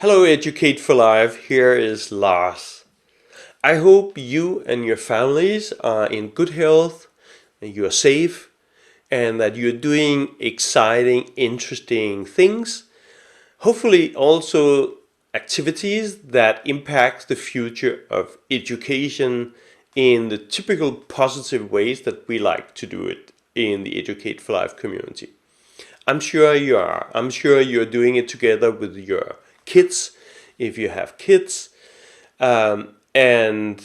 Hello, Educate for Life. Here is Lars. I hope you and your families are in good health, and you are safe, and that you're doing exciting, interesting things. Hopefully also activities that impact the future of education in the typical positive ways that we like to do it in the Educate for Life community. I'm sure you are. I'm sure you're doing it together with your kids, if you have kids. And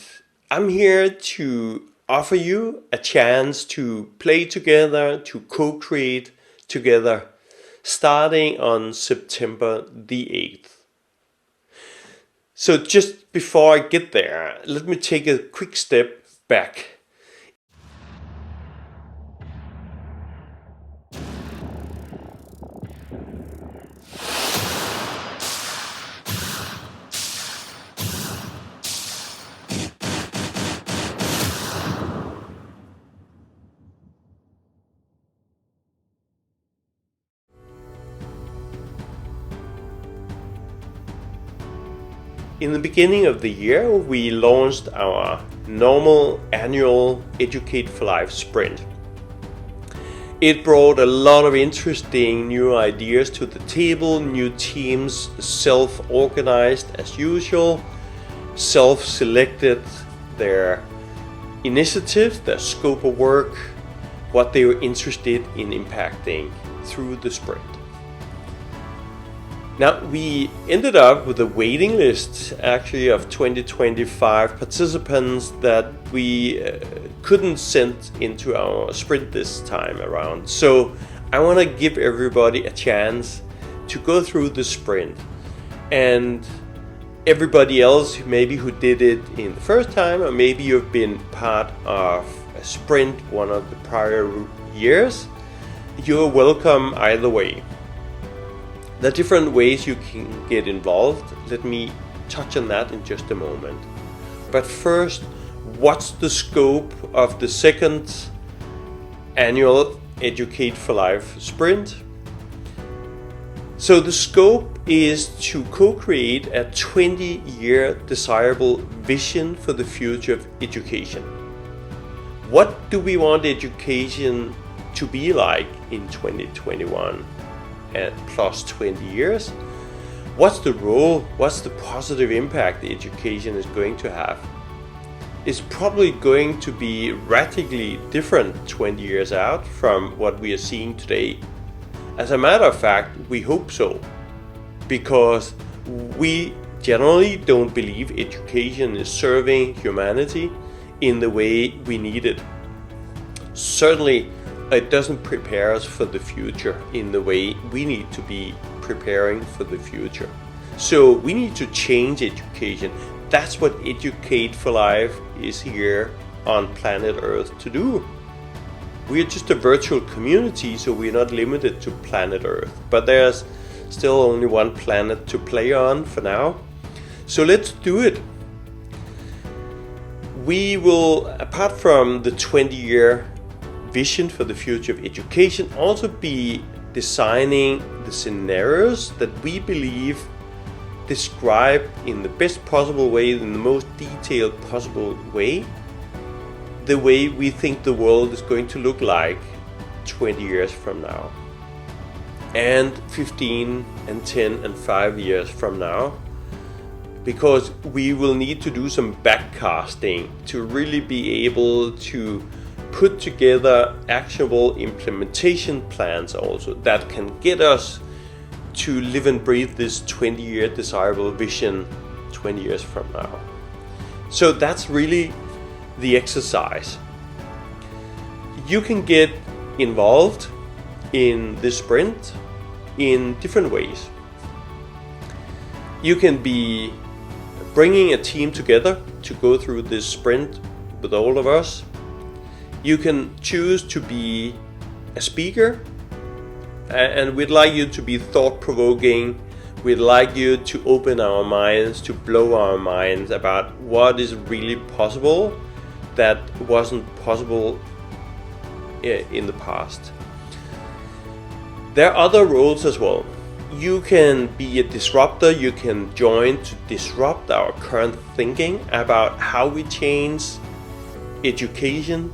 I'm here to offer you a chance to play together, to co-create together, starting on September the 8th. So just before I get there, let me take a quick step back. In the beginning of the year, we launched our normal annual Educate for Life Sprint. It brought a lot of interesting new ideas to the table, new teams self-organized as usual, self-selected their initiatives, their scope of work, what they were interested in impacting through the sprint. Now, we ended up with a waiting list actually of 2025 participants that we couldn't send into our sprint this time around. So I want to give everybody a chance to go through the sprint, and everybody else maybe who did it in the first time, or maybe you've been part of a sprint one of the prior years, you're welcome either way. The different ways you can get involved, let me touch on that in just a moment. But first, what's the scope of the second annual Educate for Life Sprint? So the scope is to co-create a 20-year desirable vision for the future of education. What do we want education to be like in 2021? At plus 20 years? What's the role, what's the positive impact education is going to have? It's probably going to be radically different 20 years out from what we are seeing today. As a matter of fact, we hope so, because we generally don't believe education is serving humanity in the way we need it. Certainly, it doesn't prepare us for the future in the way we need to be preparing for the future. So we need to change education. That's what Educate for Life is here on planet Earth to do. We are just a virtual community, so we're not limited to planet Earth. But there's still only one planet to play on for now. So let's do it. We will, apart from the 20-year vision for the future of education, also be designing the scenarios that we believe describe in the best possible way, in the most detailed possible way, the way we think the world is going to look like 20 years from now, and 15 and 10 and 5 years from now, because we will need to do some backcasting to really be able to put together actionable implementation plans also that can get us to live and breathe this 20-year desirable vision 20 years from now. So that's really the exercise. You can get involved in this sprint in different ways. You can be bringing a team together to go through this sprint with all of us. You can choose to be a speaker, and we'd like you to be thought-provoking. We'd like you to open our minds, to blow our minds about what is really possible that wasn't possible in the past. There are other roles as well. You can be a disruptor. You can join to disrupt our current thinking about how we change education.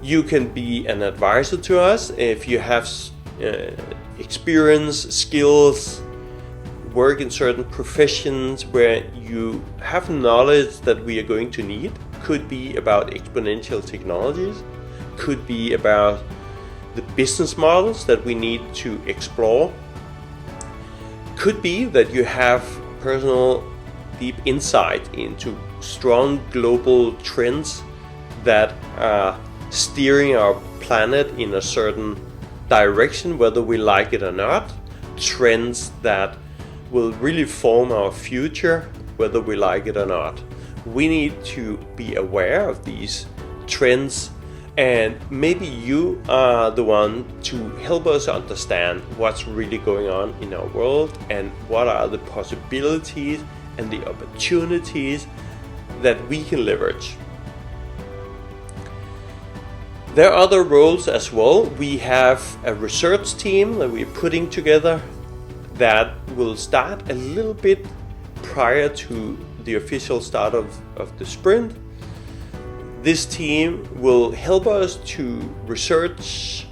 You can be an advisor to us if you have experience, skills, work in certain professions where you have knowledge that we are going to need. Could be about exponential technologies, could be about the business models that we need to explore. Could be that you have personal deep insight into strong global trends that are steering our planet in a certain direction, whether we like it or not. Trends that will really form our future, whether we like it or not. We need to be aware of these trends, and maybe you are the one to help us understand what's really going on in our world and what are the possibilities and the opportunities that we can leverage. There are other roles as well. We have a research team that we're putting together that will start a little bit prior to the official start of the sprint. This team will help us to research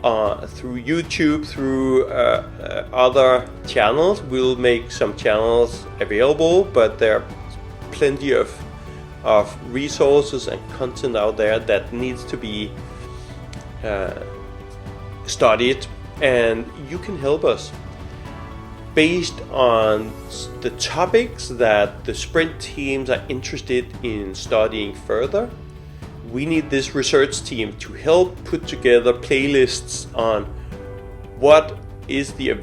through YouTube, through other channels. We'll make some channels available, but there are plenty of resources and content out there that needs to be studied, and you can help us based on the topics that the sprint teams are interested in studying further. We need this research team to help put together playlists on what is the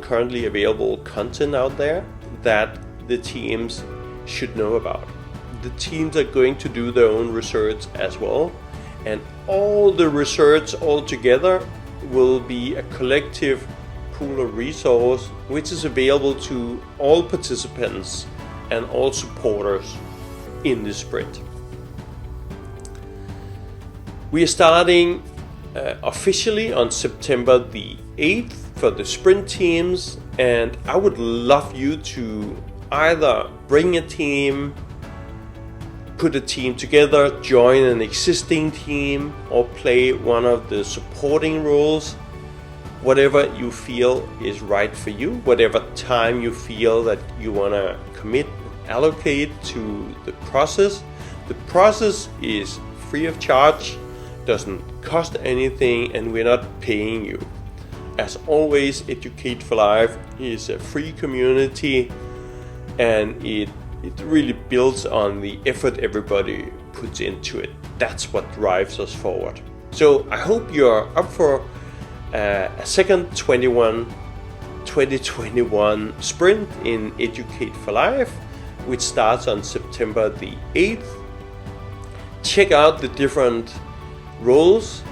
currently available content out there that the teams should know about. The teams are going to do their own research as well, and all the research all together will be a collective pool of resource which is available to all participants and all supporters in the sprint. We are starting officially on September the 8th for the sprint teams, and I would love you to either bring a team, put a team together, join an existing team, or play one of the supporting roles. Whatever you feel is right for you, whatever time you feel that you want to commit, allocate to the process. The process is free of charge, doesn't cost anything, and we're not paying you. As always, Educate for Life is a free community, and it really builds on the effort everybody puts into it. That's what drives us forward. So I hope you're up for a second 2021 sprint in Educate for Life, which starts on September the 8th. Check out the different roles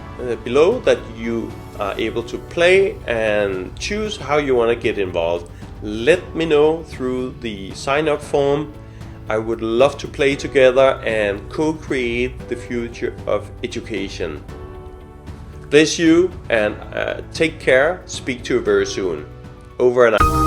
below that you are able to play and choose how you want to get involved. Let me know through the sign up form. I would love to play together and co-create the future of education. Bless you and take care. Speak to you very soon. Over and out.